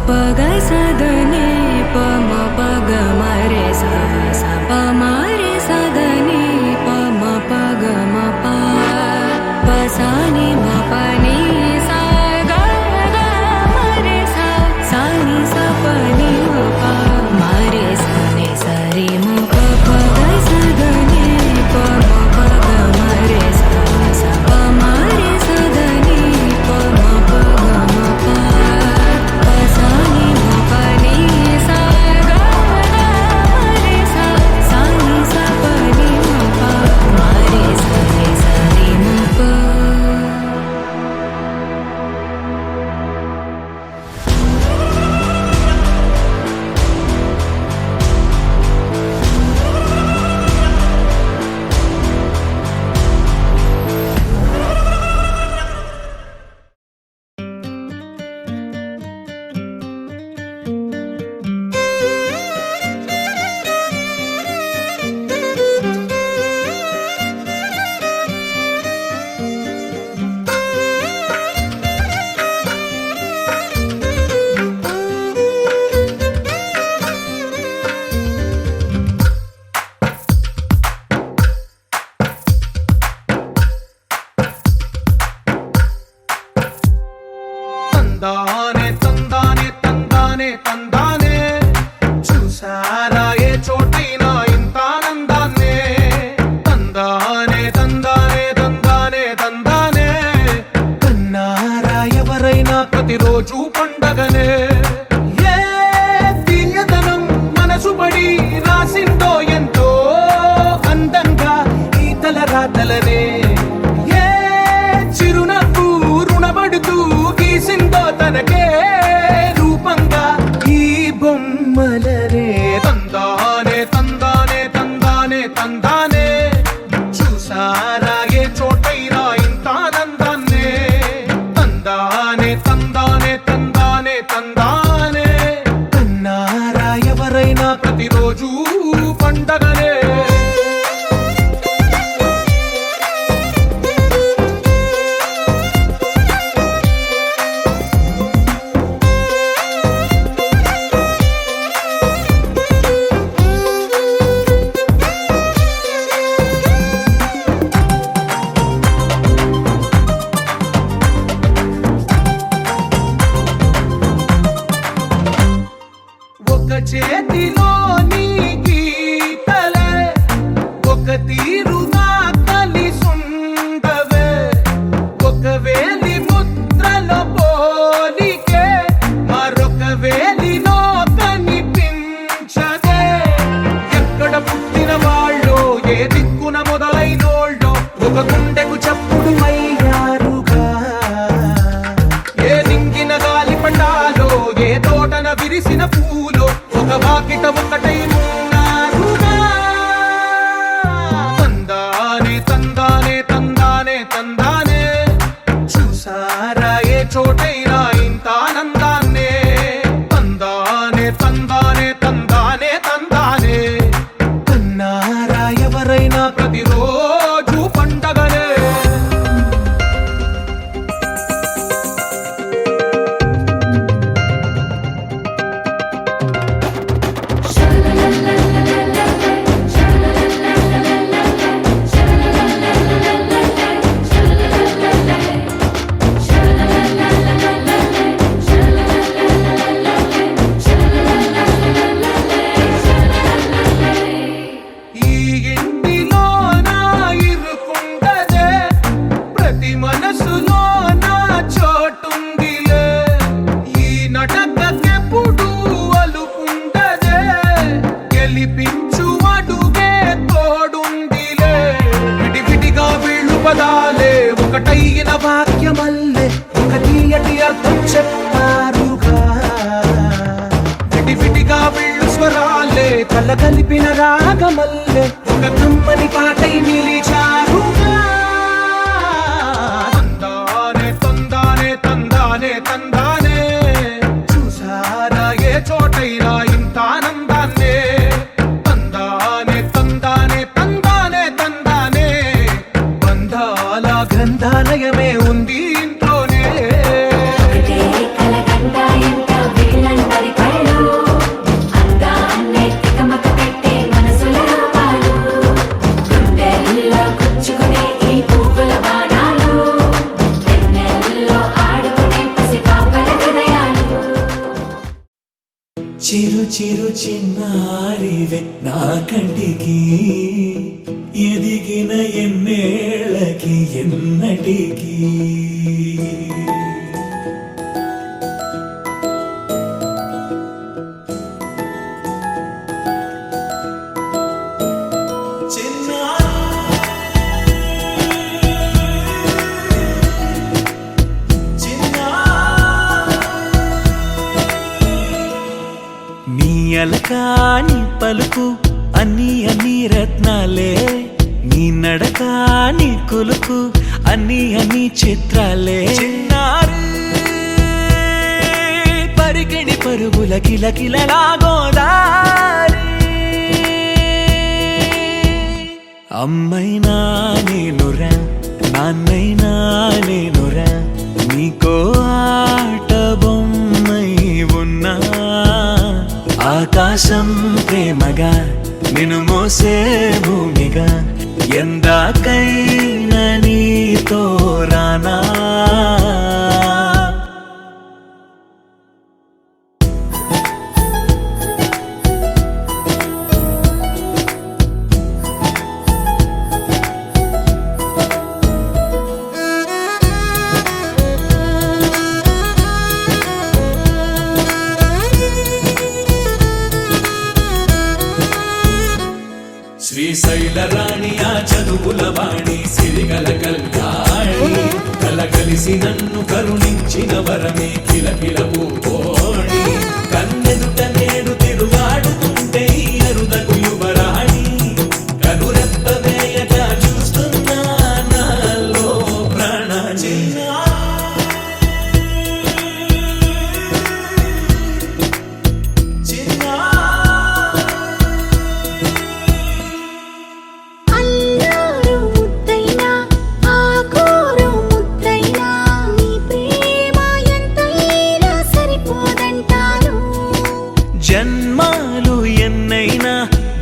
పగ సదని పమ పగ మరే సా సా ప మరే సదని పమ పగ మ ప ప సా ని మ ప ని సా గ గ మరే సా సా ని సా ప ని మ ప మరే సా ని సా రి మ ప పగ సదని పమ పగ మరే సా సా ప మరే సదని పమ పగ మ ప ప సా ని మ ప ని సా గ గ మరే సా సా ని సా ప ని మ ప మరే సా ని సా రి మ ప తందానే తందానే తందానే తందానే చూసారా ఏ చోటైనా ఇంత ఆనందాన్నే తందానే తందానే తందానే తందానే కన్నారా ఎవరైనా ప్రతిరోజు పండగనే ఏ తీయదనం మనసు పడి రాసిందో ఎంతో అందంగా ఈ తల రాతలనే ఏ చిరునవ్వు రుణపడుతూ గీసిందో తనకే రూపంగా ఈ బొమ్మలనే తందానే తందానే తందానే తందానే చూసారా ఏ చోటైనా ఇంత ఆనందాన్నే తందానే తందానే తందానే తందానే కన్నారా ఎవరైనా ప్రతిరోజు పండగనే ఒక చేతిలో నీ గీతలే ఒక తీరుగా కలిసుండవే ఒక వేలి ముద్రలో పోలికే మరొక వేలిలో కనిపించదే ఎక్కడ పుట్టిన వాళ్ళో ఏ దిక్కున మొదలైనోళ్ళో ఒక గుండెకు చప్పుడు అయ్యారుగా ఏ నింగిన గాలి పండాలో ఏ తోటన విరిసిన పూలో ఒక వాకిట ఒకటై ఉన్నారుగా తందానే తందానే తందానే తందానే చూసారా ఏ చోటైనా ఇంత ఆనందాన్నే తందానే తందానే తందానే తందానే కన్నారా ఎవరైనా ప్రతిరోజు పండగనే ఈ ఇంటిలో నా ఇరుకుండదే ప్రతి మనసులో నా చోటుందిలే ఈ నటకెప్పుడు అలుకుండదే గెలిపించు అడుగే తోడుందిలే విడివిడిగా వీళ్ళు పదాలే ఒకటైన వాక్యమల్లే ఒక తీయటి అర్థం చెప్పారుగా విడివిడిగా వీళ్ళు స్వరాలే కల కలిపిన రాగమల్లే ఒక కమ్మని పాటై నిలిచారుగా తందానే తందానే తందానే తందానే చూసారా ఏ చోటైనా ఇంత ఆనందాన్నే తందానే తందానే తందానే తందానే బంధాల గ్రంథాలయమే ఉంది ఇంట్లోనే కలగంట ఎంత వీళ్ళ చిరు చిరు చిన్నారివే నా కంటికి ఎదిగిన ఎన్నేళ్ళకి ఎన్నటికి అలకాని పలుకు అన్ని అన్ని రత్నాలే నీ నడక నీ కులుకు అన్ని అన్ని చిత్రాలే చిన్నారు పరికిణి పరుగుల కిలకిలలా గోదారి అమ్మైనా నేనురా నాన్నైనా నేనురా నీకో ఆట బొమ్మై ఉన్నా ఆకాశం ప్రేమగా నిన్ను మోసే భూమిగా ఎందాకైనా నీతో రానా శ్రీశైల రాణి ఆ చదువుల వాణి సిరిగల కళ్యాణి కలగలిసి నన్ను కరుణించిన వరమే కిలకిల పూకోణి కన్నెదుట నేడు తిరుగాడుతుంటే అరుదకు యువరాణి కనురెప్ప వేయగా చూస్తున్నా నాలో ప్రాణ జన్మాలు ఎన్నైనా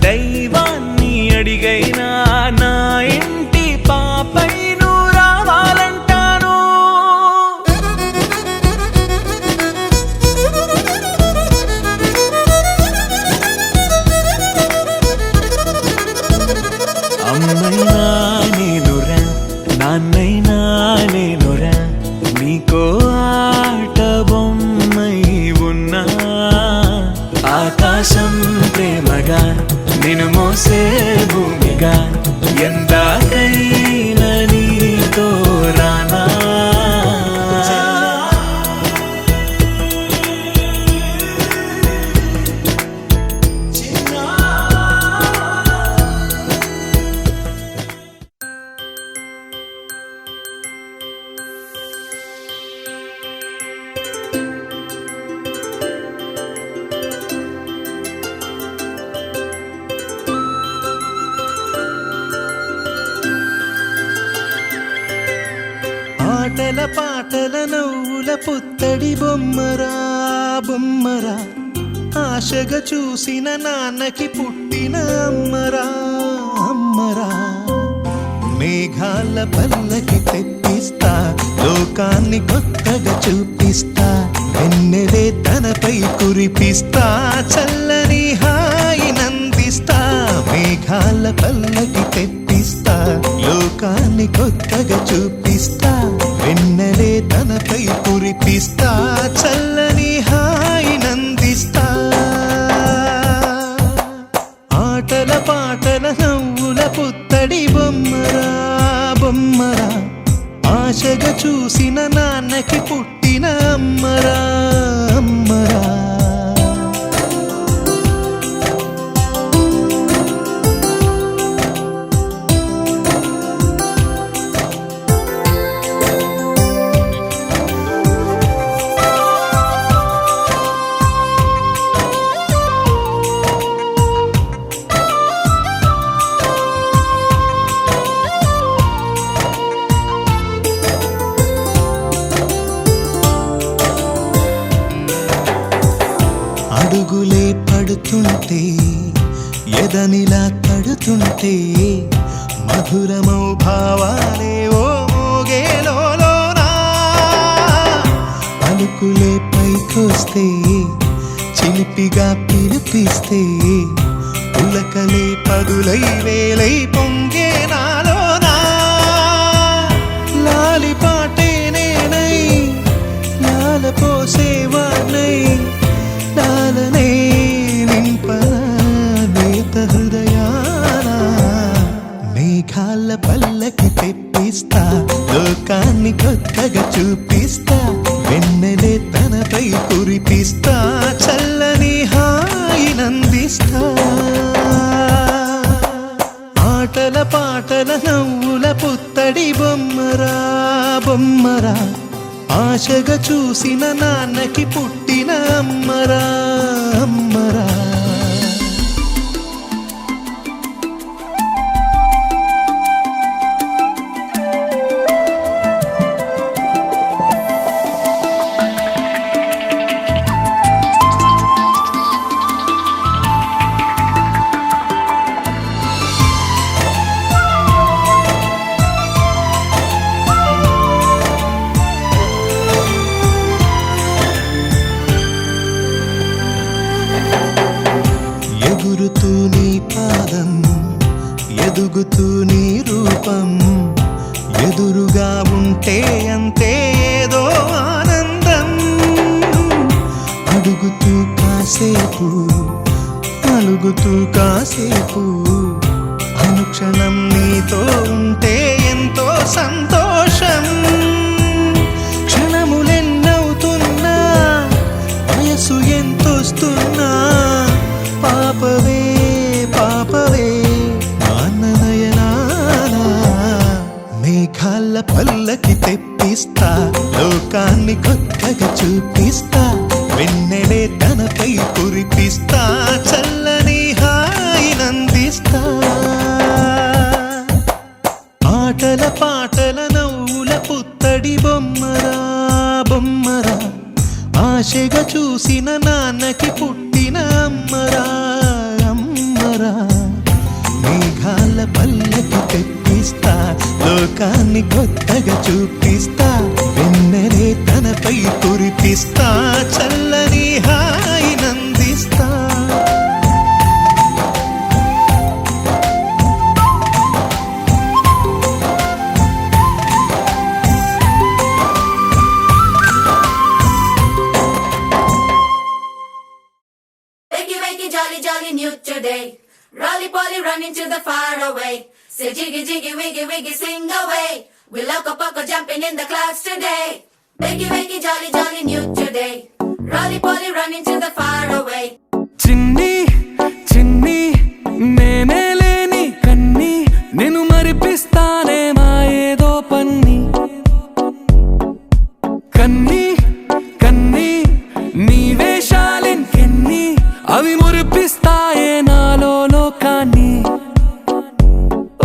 దైవాన్ని అడిగైనా నా ఇంటి పాపై నువ్వు రావాలంటాను అమ్మైనా నేనురా నాన్నైనా నేనురా నీకో ఆట బొమ్మై ఉన్నా ఆకాశం ప్రేమగా నిన్ను మోసే భూమిగా ఎందాకైనా నీతో రానా ఆటల పాటల నవ్వుల పుత్తడి బొమ్మరా బొమ్మరా ఆశగా చూసిన నాన్నకి పుట్టిన అమ్మరా అమ్మరా మేఘాల పల్లకి తెప్పిస్తా లోకాన్ని కొత్తగా చూపిస్తా వెన్నెలే తనపై కురిపిస్తా చల్లని హాయి నందిస్తా మేఘాల పల్లకి తెప్పిస్తా లోకాన్ని కొత్తగా చూపిస్తా వెన్నెలే తనపై కురిపిస్తా చల్లని హాయి నందిస్తా ఆటల పాటల నవ్వుల పుత్తడి బొమ్మరా బొమ్మరా ఆశగా చూసిన నాన్నకి పుట్టిన అమ్మరా అమ్మరా అడుగులే పడుతుంటే ఎదనిలా తడుతుంటే మధురమౌ భావాలే ఓ మోగేలోనా పలుకులే పైకొస్తే చిలిపిగా పిలిపిస్తే ఉలకలే పదులై వేలై పొంగే నాలోనా లాలిపాటే నేనై లాల పోసేవాణ్ణై లాలనే నింపనా నేత హృదయాన మేఘాల పల్లకి తెప్పిస్తా లోకాన్ని కొత్తగా చూపిస్తా వెన్నెలే తనపై కురిపిస్తా చల్లని హాయినందిస్తా ఆటల పాటల నవ్వుల పుత్తడి బొమ్మరా బొమ్మరా ఆశగా చూసిన నాన్నకి పుట్టిన అమ్మరా అమ్మరా ఎగురుతూ నీ పాదం ఎదుగుతూ నీ రూపం ఎదురుగా ఉంటే అంతే ఏదో ఆనందం అడుగుతూ కాసేపు అలుగుతూ కాసేపు అనుక్షణం నీతో ఉంటే ఎంతో సంతోషం క్షణములెన్నవుతున్నా వయసు ఎంతొస్తున్నా పాపవే పాపవే నాన్ననయనానా మేఘాల పల్లకి తెప్పిస్తా లోకాన్ని కొత్తగా చూపిస్తా వెన్నెలే తనపై కురిపిస్తా చల్లని హాయినందిస్తా ఆటల పాటల నవ్వుల పుత్తడి బొమ్మరా బొమ్మరా ఆశగా చూసిన నాన్నకి పుట్టిన అమ్మరా అమ్మరా మేఘాల పల్లకి తెప్పిస్తా లోకాన్ని కొత్తగా చూపిస్తా వెన్నెలే తనపై కురిపిస్తా చల్లని హాయినందిస్తా Jolly, jolly new today. Rolly polly running to the far away. Say jiggy, jiggy, wiggy, wiggy, sing away. We loco poco jumping in the clouds today. Wakey, wakey, jolly, jolly new today. Rolly polly running to the far away. చిన్ని చిన్ని నేనే లేని కన్ని నేను మరిపిస్తానే మా ఏదో పన్ని కన్ని కన్ని నీ వేషాలింకెన్ని అవి మురిపిస్తాయే నాలో లోకాన్ని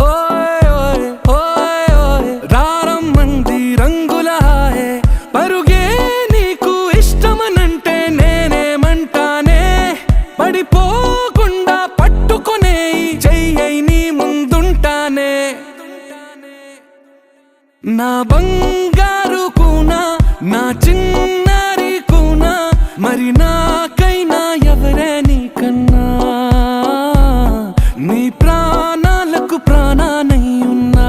ఓయ్ ఓయ్ ఓయ్ ఓయ్ రారమ్మంది రంగుల హాయే పరుగే నీకు ఇష్టమనంటే నేనేమంటానే పడిపోకుండా పట్టుకునే చెయ్యై నీ ముందుంటానే నా బంగారు కూనా నా చిన్నారి కూనా మరి నాకైనా ఎవరే నీకన్నా నీ ప్రాణాలకు ప్రాణానై ఉన్నా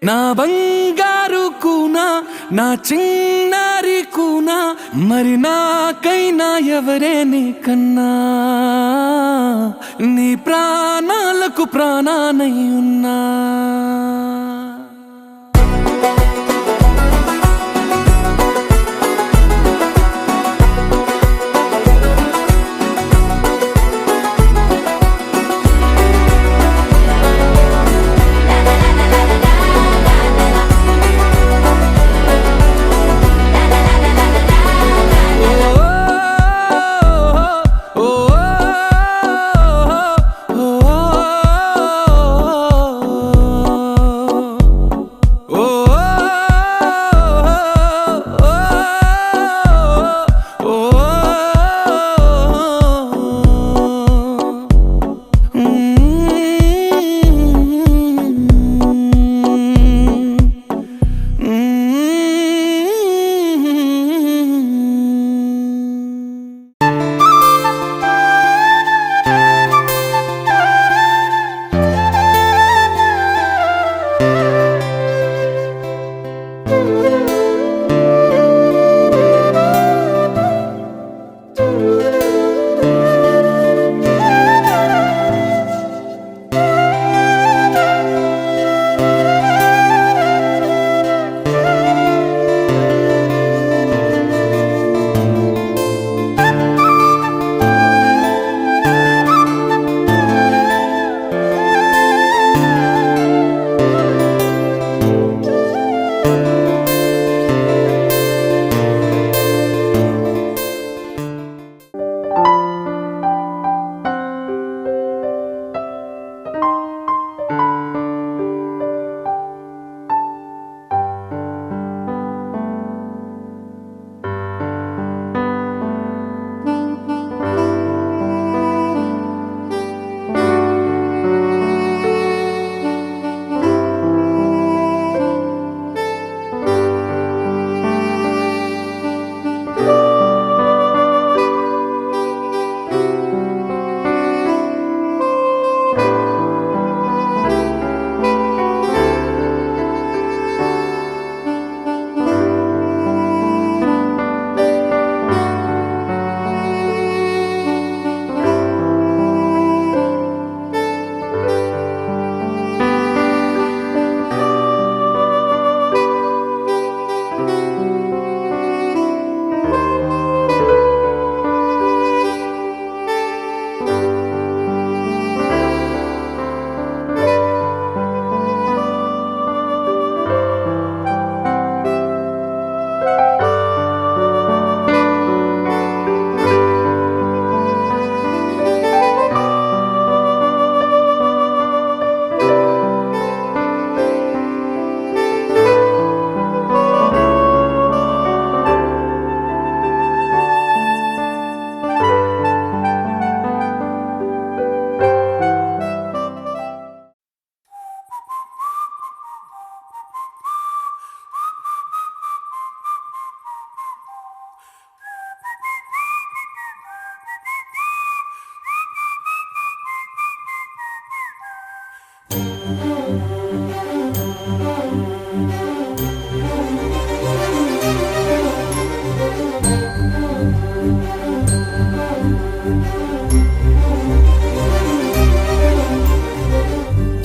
నా బంగారు కూనా, నా చిన్నారి కూనా, మరి నాకైనా ఎవరే నీకన్నా, నీ ప్రాణాలకు ప్రాణానై ఉన్నా.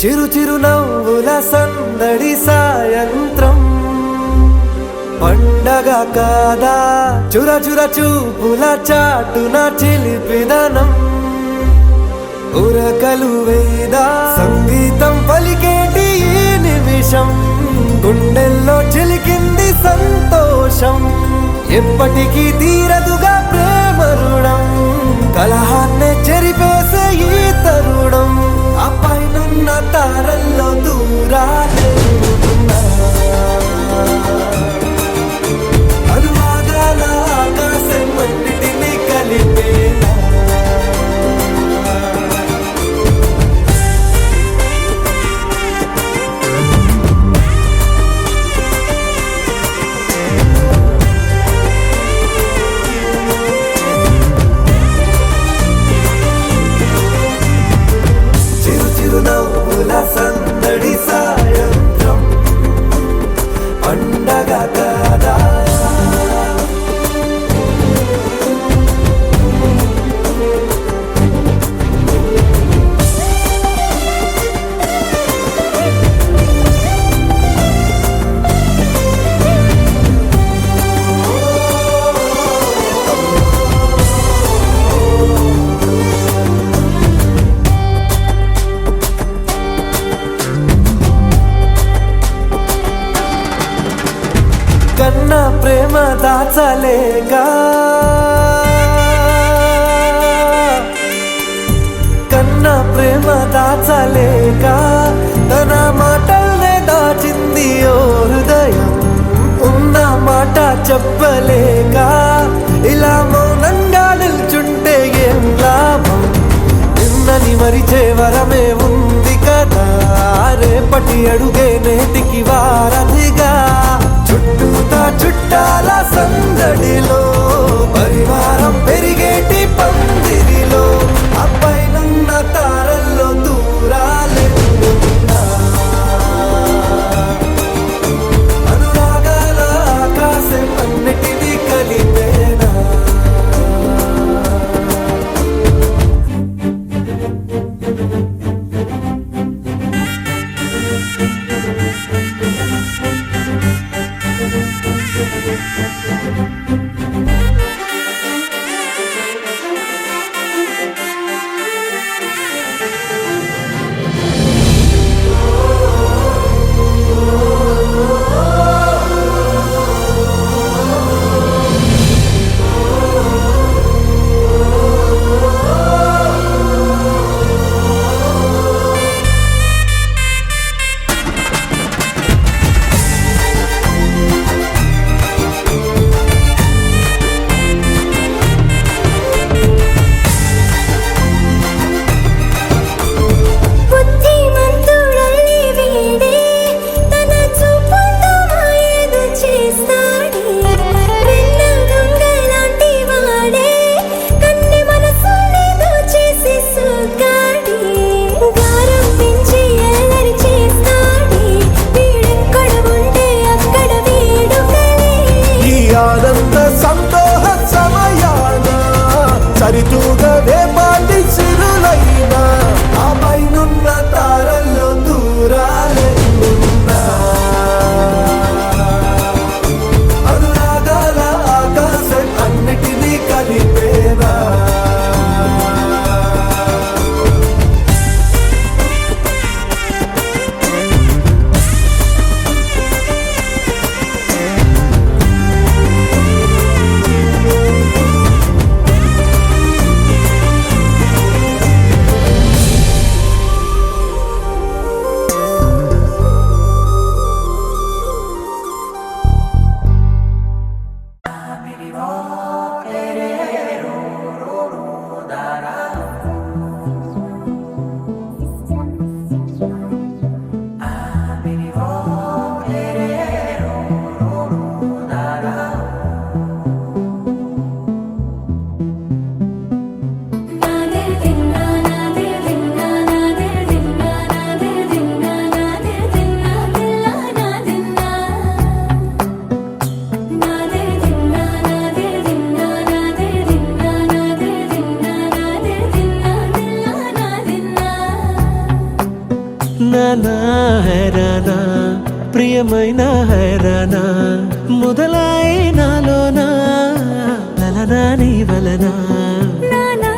చిరు చిరు నవ్వుల సందడి సాయంత్రం పండగ కాదా చుర చుర చూపుల చాటున చిలిపిదనం ఉరకలు వేదా సంగీతం పలికేటి ఈ నిమిషం గుండెల్లో చిలికింది సంతోషం ఎప్పటికీ తీరదుగా ప్రేమ రుణం కలహాన్నే చెరిపేసే ఈ తరుణం ఆ పైనున్న తారల్లో దూరాలే అనువాదాల ఆకాశం అన్నిటినీ కలిపేలా ప్రేమ దాచలేక కన్నా ప్రేమ దాచలేక తన మాటల్నే దాచింది ఓ హృదయం ఉన్న మాట చెప్పలేక ఇలా మౌనంగా నిల్చుంటే ఏం లాభం నిన్నని మరిచే వరమే ఉంది కదా రేపటి అడుగే నేటికి వారధిగా చుట్టూతా చుట్టాల సందడిలో పరివారం పెరిగేటి పందిరిలో అబ్బాయినున్న తారల్లో దూరాలెన్నున్నా అనురాగాల ఆకాశం అన్నిటినీ కలిపేనా ఆనంద సంతోష సమయాన సరితూగవే పాటి సిరులైనా ఆ పైనున్న తారల్లో దూరాలెన్నున్నా అనురాగాల ఆకాశం అన్నిటినీ కలిపేనా నానా హైరానా ప్రియమైన హైరానా మొదలాయి నాలోనా లలనా నీ వలనా నానా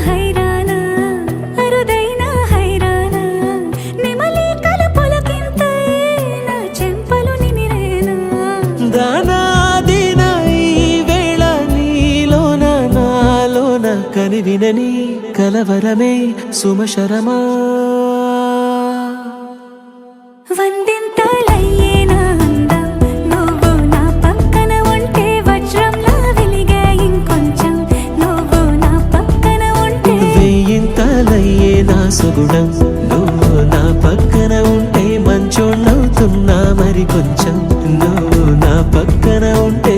హైరానా అరుదైన హైరానా నెమలి కలుపులకింతై నా చెంపలు నిమిరేనా దానాదిన ఈ వేళ నీలోన నాలోన కనివినని కలవరమే సుమశరమా వందింతలయ్యేనా అందం నువ్వు నా పక్కన ఉంటే వజ్రంలా వెలిగే ఇంకొంచెం నువ్వు నా పక్కన ఉంటే వెయ్యింతలయ్యే నా సుగుణం నువ్వు నా పక్కన ఉంటే మంచోళ్ళవుతున్నా మరి కొంచెం నువ్వు నా పక్కన ఉంటే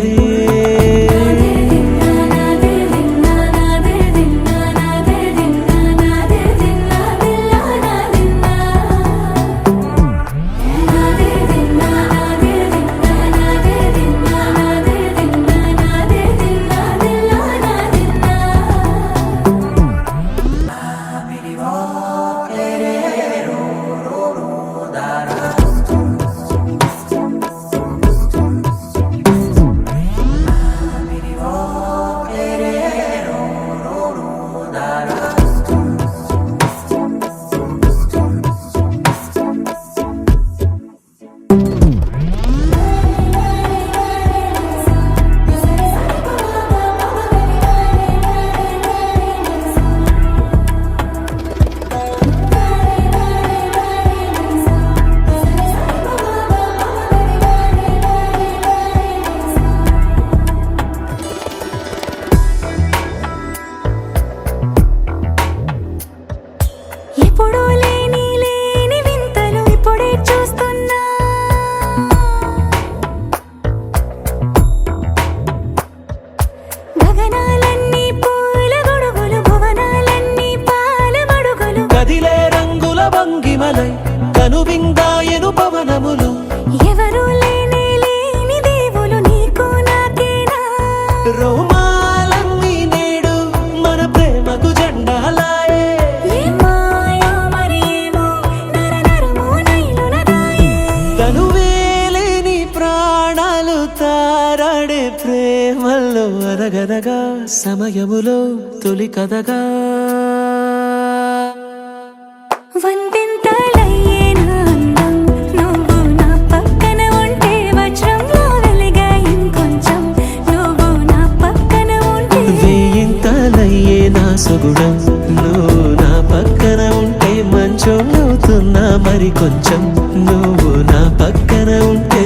తను విందాయను పవనములు ఎవరు లేని లేని దేవులు నీకు నాకేనా రోమాలన్నీ నేడు మన ప్రేమకు జెండాలాయే ఏ మాయో మరి ఏమో నరనరమో నైలునదాయే తను వేలేని ప్రాణాలు తారాడే ప్రేమల్లో అదగదగా సమయములో తొలి కథగా వందెంతలయ్యేనా అందం నువ్వు నా పక్కన ఉంటే వజ్రంలో వెలిగా ఇంకొంచెం నువ్వు నా పక్కన ఉంటే వేయింతలయ్యే నా సొగుడం నువ్వు నా పక్కన ఉంటే మంచోళ్ళవుతున్నా మరి కొంచెం నువ్వు నా పక్కన ఉంటే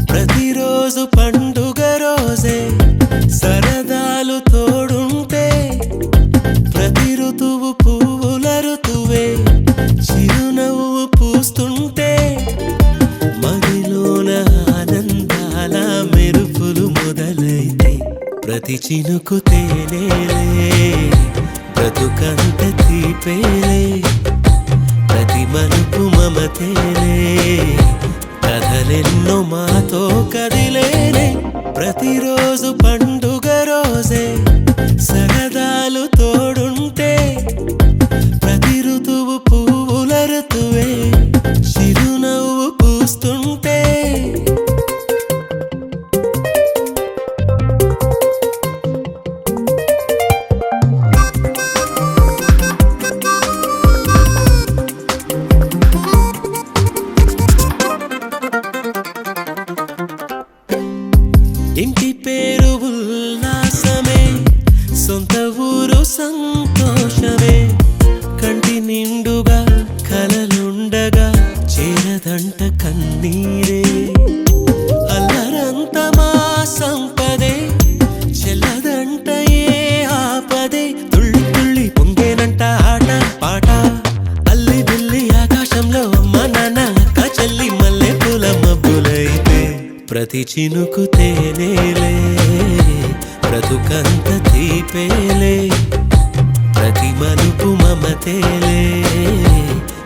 ప్రతిరోజు పండుగ రోజే సరదాలు తోడుంటే ప్రతి ఋతువు పువ్వుల ఋతువే చిరునవ్వు పూస్తుంటే మదిలోన ఆనందాల మెరుపులు మొదలైతే ప్రతి చినుకు తేనేలే బ్రతుకంత తీపేలే ప్రతి మలుపు మమతేలే కథలెన్నో మాతో కదిలేనే ప్రతిరోజు పండుగ రోజే సరదాలు తోడుంటే ప్రతి ఋతువు పువ్వుల ఋతువే చిరునవ్వు పూస్తుంటే ఇంటి పేరు ఉల్లాసమే సొంత ఊరు సంతోషమే కంటి నిండుగా కలలుండగా చేరదంట కన్నీరే అల్లరంత మా సంపదే చెల్లదంట ఏ ఆపదే తుళ్ళి తుళ్ళి పొంగేనంట ఆట పాట అల్లి బిల్లి ఆకాశంలో అమ్మ నాన్న అక్క చెల్లి మల్లె పూల మబ్బులైతే ప్రతి చినుకు తేనేలే బ్రతుకంత తీపేలే ప్రతి మలుపు మమతేలే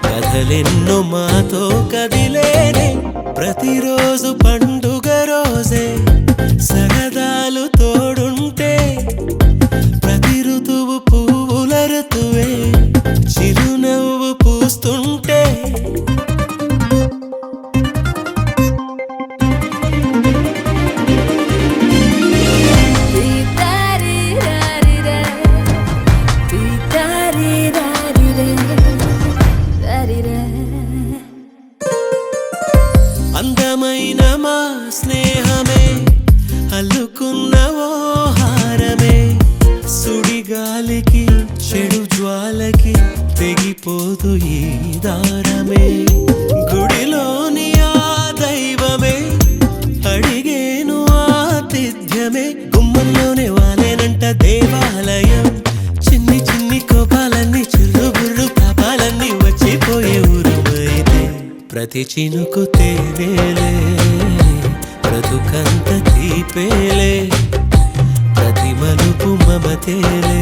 కథలెన్నో మాతో కదిలేనే ప్రతిరోజు పండుగ రోజే సరదాలు తోడుంటే ప్రతి ఋతువు పువ్వుల ఋతువే చిరునవ్వు పూస్తుంటే అందమైన మా స్నేహమే అల్లుకున్న ఓ హారమే సుడిగాలికి చెడు జ్వాలకి తెగిపోదు ఈ దారమే గుడిలోని ఆ దైవమే అడిగేను ఆతిథ్యమే గుమ్మంలోనే వాలేనంట దేవాలయం చిన్ని చిన్ని కోపాలన్నీ చిల్లుబుర్రు తాపాలన్నీ వచ్చిపోయే ఊరుమైతే ప్రతి చినుకు తేనేలే బ్రతుకంత తీపేలే ప్రతి మలుపు మమతేలే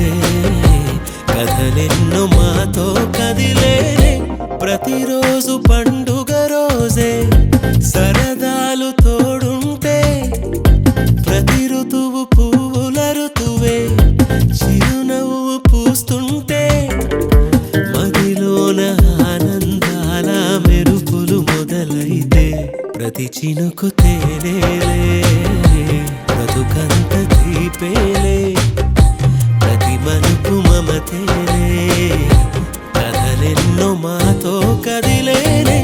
కథలెన్నో మాతో కదిలేనే ప్రతిరోజు పండుగ రోజే సరదాలు తోడుంటే ప్రతి ఋతువు పువ్వుల ఋతువే చిరునవ్వు పూస్తుంటే మదిలోన ఆనందాల మెరుపులు మొదలైతే ప్రతి చినుకు తేలేలే బ్రతుకంత తీపేలే ప్రతి మలుపు మమతేలే కథలెన్నో మాతో కదిలేనే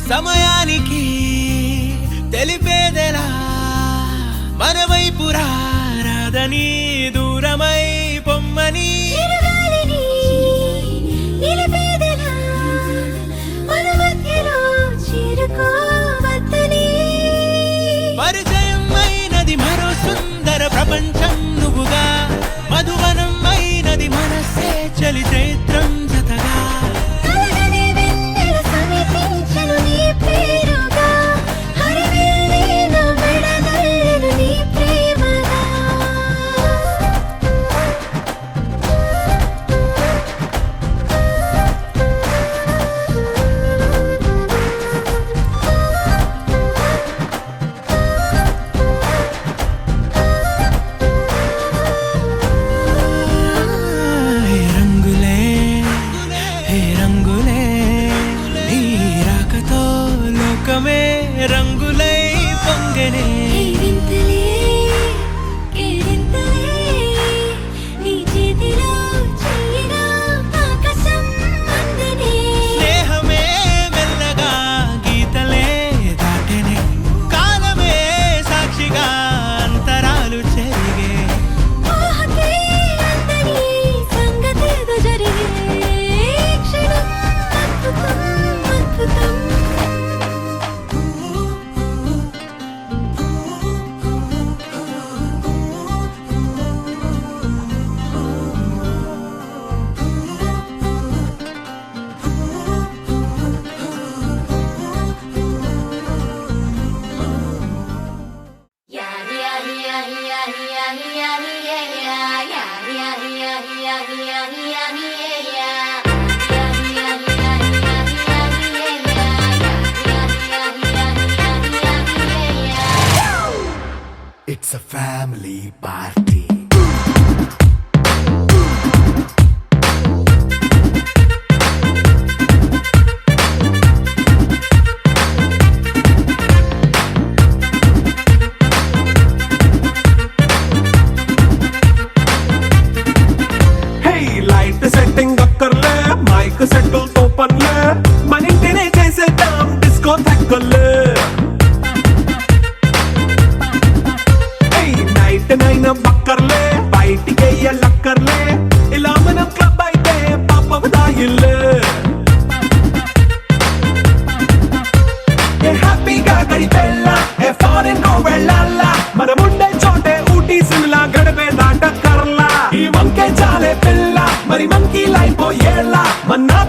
సమయానికి తెలిపేదెలా మన వైపు రాదని దూరమై పొమ్మని పరిచయం అయినది మరో సుందర ప్రపంచం నువ్వుగా మధువనం అయినది మనసే చలి చైత్రం జతగా రంగులై పొంగనే స్నేహమే మెల్లగా గీతలే దాటెనే కాలమే సాక్షిగా అంతరాలు చెరిగే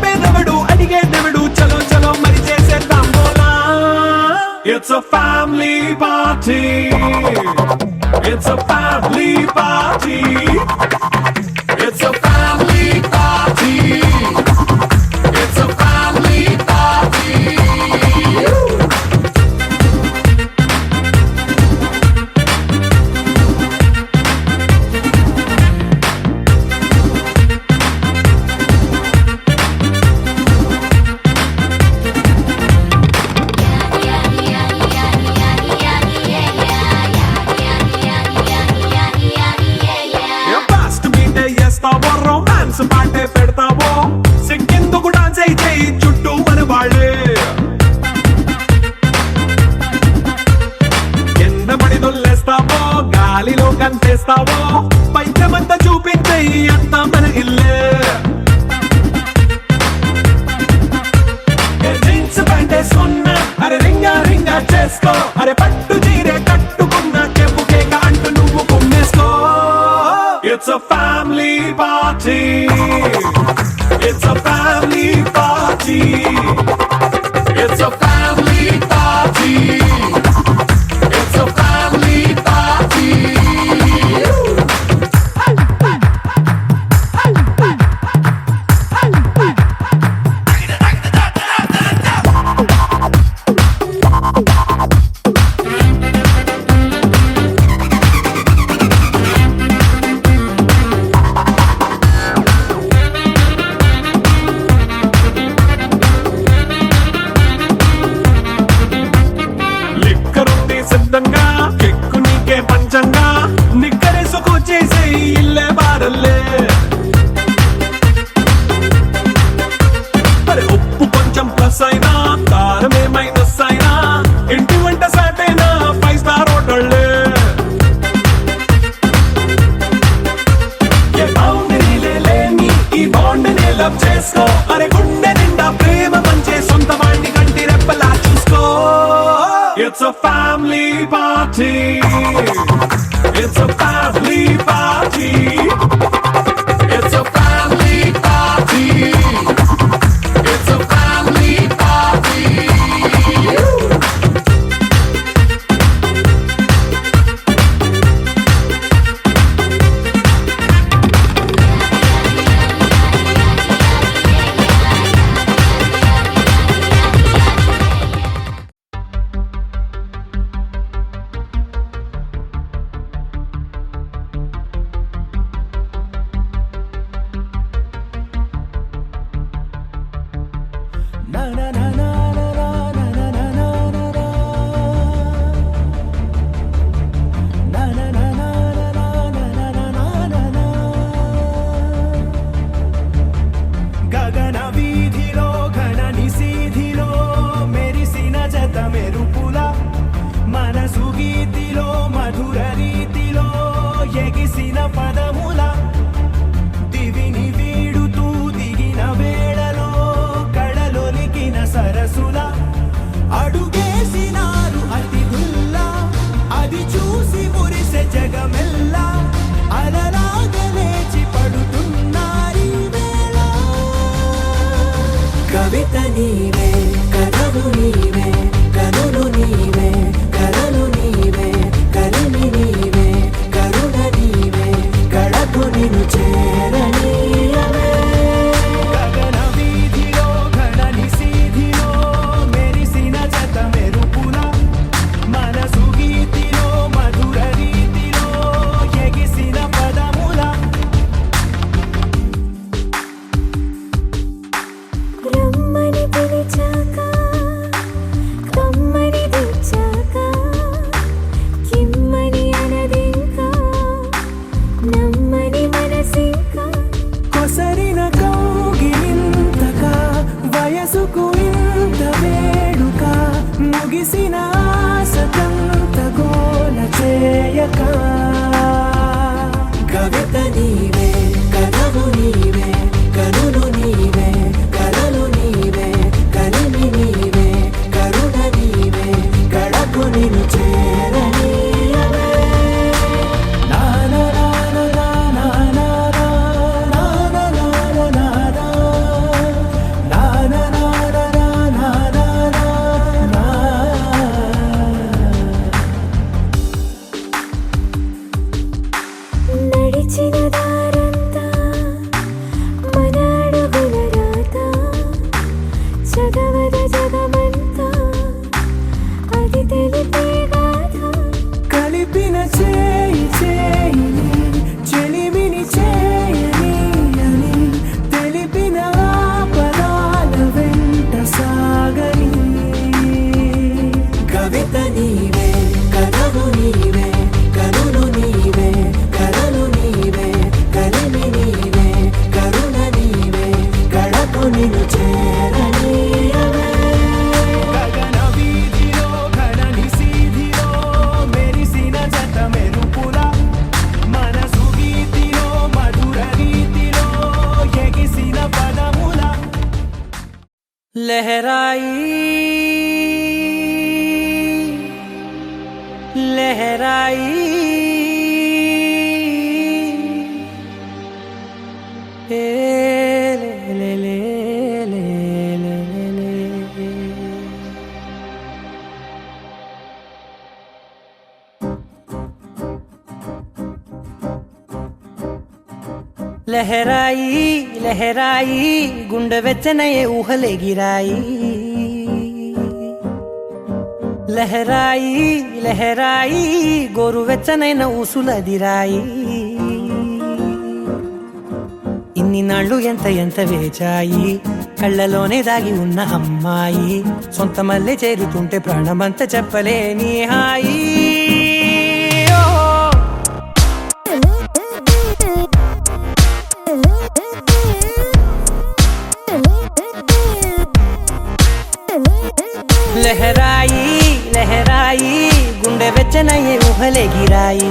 ఆపేదెవడు అడిగేదెవడు చలో చలో మరి చేసేద్దాం బోలా It's a family party It's a family party It's a family party It's a family party fast మీటే చేస్తావో రొమాన్స్ పాటే పెడతావో సిగ్గెందుకు డాన్స్ అయితే చుట్టూ మన వాళ్ళే కింద పడి దొల్లేస్తావో గాలిలో కంటేస్తావో పైచమంతా చూపించేయి అంతా మన ఇల్లే జీన్స్ ప్యాంటేసుకున్నా అరే రింగా రింగా చేసుకో అరే పట్టు చీరే కట్టుకున్న చెప్పు కేక అంటూ నువ్వు కుమ్మేసుకో It's a family party It's a family party It's a family party It's a family party లిక్కరుంది సిద్ధంగా కెక్కు నీకే పంచంగా నిక్కరేసుకు చేసే ఇల్లే బారల్లే అరే ఉప్పు కొంచెం ప్లస్ అయినా కారమే మైనస్ అయినా ఇంటి వంట సాటైనా 5 స్టార్ హోటళ్ళే ఏ బౌండరీలే లేని ఈ బాండ్ని లవ్ చేసుకో అరే గుండె నిండా ప్రేమ పంచే సొంత వాణ్ణి కంటి రెప్పలా చూసుకో It's a family party It's a family party It's a family party It's a family party Na na na na na na na na na na na. Na na na na na na na na na na. గగన వీధిలో ఘన నిశీధిలో మెరిసిన జత మెరుపుల మనసు గీతిలో మధుర రీతిలో ఎగిసిన పదముల దివిని వీడుతూ దిగిన వేళలో కడలొలికిన సరసుల అడుగేసినారు అతిథుల్లా అది చూసి మురిసె జగమెల్లా అలలాగా లేచి పడుతున్నారీ వేళ కవిత నీవే కథలు నీవే కనులు నీవే కలలు నీవే కలిమి నీవే కరుణ నీవే కడకు నిన్ను చేరనీయవే గగన వీధిలో ఘన నిశీధిలో మెరిసిన జత మెరుపుల మనసు గీతిలో మధుర రీతిలో ఎగిసిన పదముల రమ్మని పిలిచాక కమ్మని తెచ్చాక కిమ్మని అనదింకా నమ్మని మనసింకా కొసరిన కౌగిలింతగా వయసుకు ఇంత వేడుక ముగిసిన ఆశకంత గోల చేయక కవిత నీవే కథలు నీవే కనులు నీవే కలలు నీవే కలిమి నీవే కరుణ నీవే కడకు నిన్ను చేరనీయవే నా నా నా నా నా నా నా నా నా నా నా నా लहराई लहराई ए ले ले ले ले ले ले लहराई लहराई गुंड వెచ్చనయే ఊహలే గిరాయి లహరాయి లహరాయి గోరు వెచ్చనైన ఊసులదిరాయి ఇన్ని నాళ్ళు ఎంత ఎంత వేచాయి కళ్ళలోనే దాగి ఉన్న అమ్మాయి సొంత మల్లె చేరుతుంటే ప్రాణమంత చెప్పలేని హాయి लहराई लहराई गुंडे వెచ్చనయే ఊహలే గిరాయి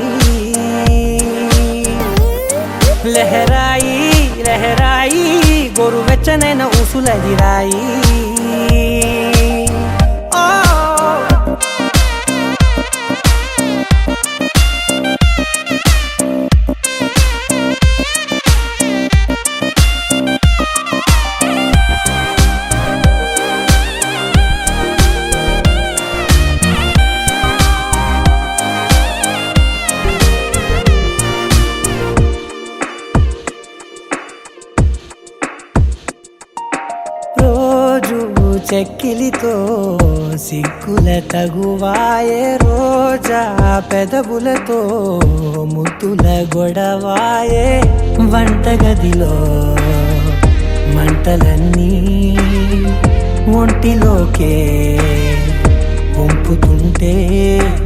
లహరాయి లహరాయి గోరు వెచ్చనైన ఊసులదిరాయి చెక్కిలితో సిక్కుల తగువాయే రోజా పెదవులతో ముద్దుల గొడవాయే వంటగదిలో మంటలన్నీ ఒంటిలోకే వంపుతుంటే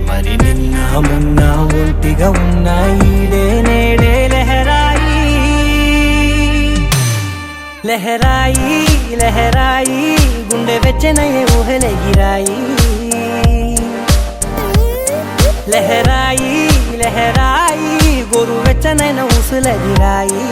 మరి నిన్న మొన్న ఒంటిగా ఉన్న ఈడే నేడే లహరాయి లహరాయి లహరాయి గుండె వెచ్చనయే ఊహలే గిరాయి లహరాయి లహరాయి గోరు వెచ్చనైన ఊసులదిరాయి